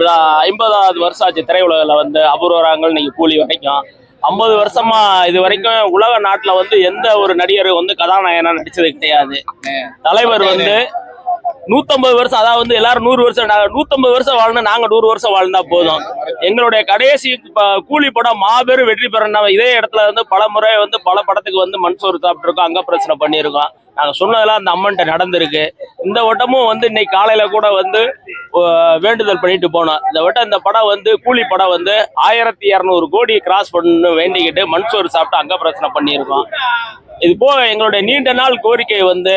விழா 50வது வருஷம் ஆச்சு திரையுலகில் வந்து அபூர்வராங்கள் இன்னைக்கு கூலி வரைக்கும் 50 வருஷமா இது வரைக்கும் உலக நாட்டுல வந்து எந்த ஒரு நடிகர் வந்து கதாநாயகனா நடிச்சது கிடையாது. தலைவர் வந்து 150 வருஷம், அதாவது வந்து எல்லாரும் 100 வருஷம், 150 வருஷம் வாழணும், நாங்க 100 வருஷம் வாழ்ந்தா போதும். எங்களுடைய கடைசி கூலி படம் மாபெரும் வெற்றி பெறணும். இதே இடத்துல வந்து பல முறை வந்து பல படத்துக்கு வந்து மண்சோறு சாப்பிட்டுருக்கோம், அங்க பிரச்சனை பண்ணியிருக்கோம். நாங்க சொன்னதெல்லாம் அந்த அம்மன்ட்ட நடந்திருக்கு. இந்த வட்டமும் வந்து இன்னைக்கு காலையில கூட வந்து வேண்டுதல் பண்ணிட்டு போனோம். இந்த வட்டம் இந்த படம் வந்து கூலி படம் வந்து 1200 கோடி கிராஸ் பண்ணு வேண்டிக்கிட்டு மண்சோறு சாப்பிட்டு அங்க பிரச்சனை பண்ணியிருக்கோம். இது போக எங்களுடைய நீண்ட நாள் கோரிக்கை வந்து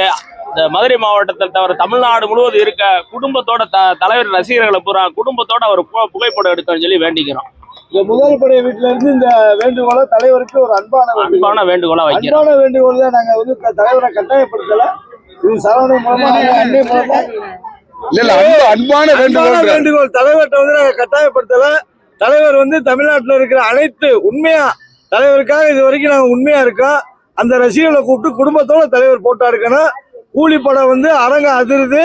இந்த மதுரை மாவட்டத்தில் தவிர தமிழ்நாடு முழுவதும் இருக்க குடும்பத்தோட தலைவர் ரசிகர்களை பூரா குடும்பத்தோட அவர் புகைப்படம் எடுக்கணும்னு சொல்லி வேண்டிக்கிறோம். இந்த முதல் படை வீட்டுல இருந்து இந்த வேண்டுகோளை தலைவருக்கு ஒரு அன்பான வேண்டுகோளா வைக்கிறோம். அன்பான வேண்டுகோள் தான். நாங்க வந்து தலைவரை கட்டாயப்படுத்தல. இது சரவணன் மூலமா அன்னை மூலமா அன்பான வேண்டுகோள் தலைவர்கிட்ட வந்து நாங்க கட்டாயப்படுத்தல. தலைவர் வந்து தமிழ்நாட்டில் இருக்கிற அனைத்து உண்மையா தலைவருக்காக இது வரைக்கும் நாங்க உண்மையா இருக்கோம். அந்த ரசிகர்களை கூப்பிட்டு குடும்பத்தோட தலைவர் போட்டா இருக்கணும். கூலி படம் வந்து அரங்க அதிருது.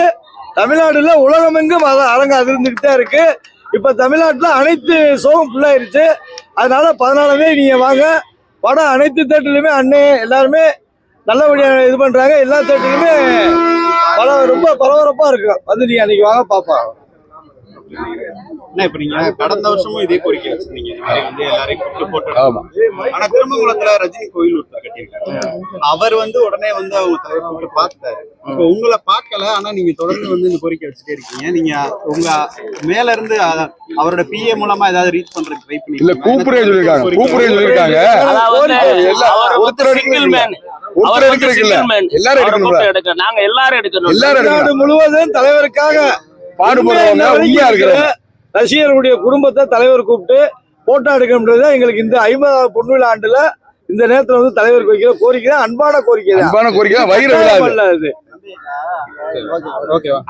தமிழ்நாடுல உலகமெங்கும் அரங்க அதிர்ந்துகிட்டே இருக்கு. இப்ப தமிழ்நாட்டுல அனைத்து ஷோவும் ஃபுல்லாயிருச்சு. அதனால 14 நீங்க வாங்க. படம் அனைத்து தேட்டர்லயுமே அண்ணே எல்லாருமே நல்லபடியா இது பண்றாங்க. எல்லா தேட்டர்லயுமே படம் ரொம்ப பரபரப்பா இருக்கு. வந்து நீங்க அன்னைக்கு வாங்க பாப்பா. இப்ப நீங்க கடந்த வருஷமும் இதே கோரிக்கை வச்சிருந்தீங்க, வந்து எல்லாரையும் கூப்பிட்டு போட்டோ. ஆனா திருமங்கலத்துல ரஜினி கோயில் ஒருத்தர் கட்டியிருக்காரு. அவர் வந்து உடனே வந்து அவங்க தலைவர் கூப்பிட்டு பார்த்தாரு. இப்போ உங்களை பார்க்கல, ஆனா நீங்க தொடர்ந்து வந்து இந்த கோரிக்கை வச்சுட்டே இருக்கீங்க. நீங்க உங்க மேல இருந்து அவரோட பிஏ மூலமா ஏதாவது ரீச் பண்றதுக்கு ட்ரை பண்ணி இல்ல கூப்பிடுறே சொல்லிருக்காங்க. எல்லாரும் முழுவதும் தலைவருக்காக பாடுபடுறவங்க ரசிகர்களுடைய குடும்பத்தை தலைவர் கூப்பிட்டு போட்டோ எடுக்கணும்ன்றது எங்களுக்கு இந்த 50வது பொன்விழா ஆண்டுல இந்த நேரத்துல வந்து தலைவருக்கு வைக்கிற கோரிக்கை தான். அன்பான கோரிக்கை தான். வைர விழா. ஓகேவா?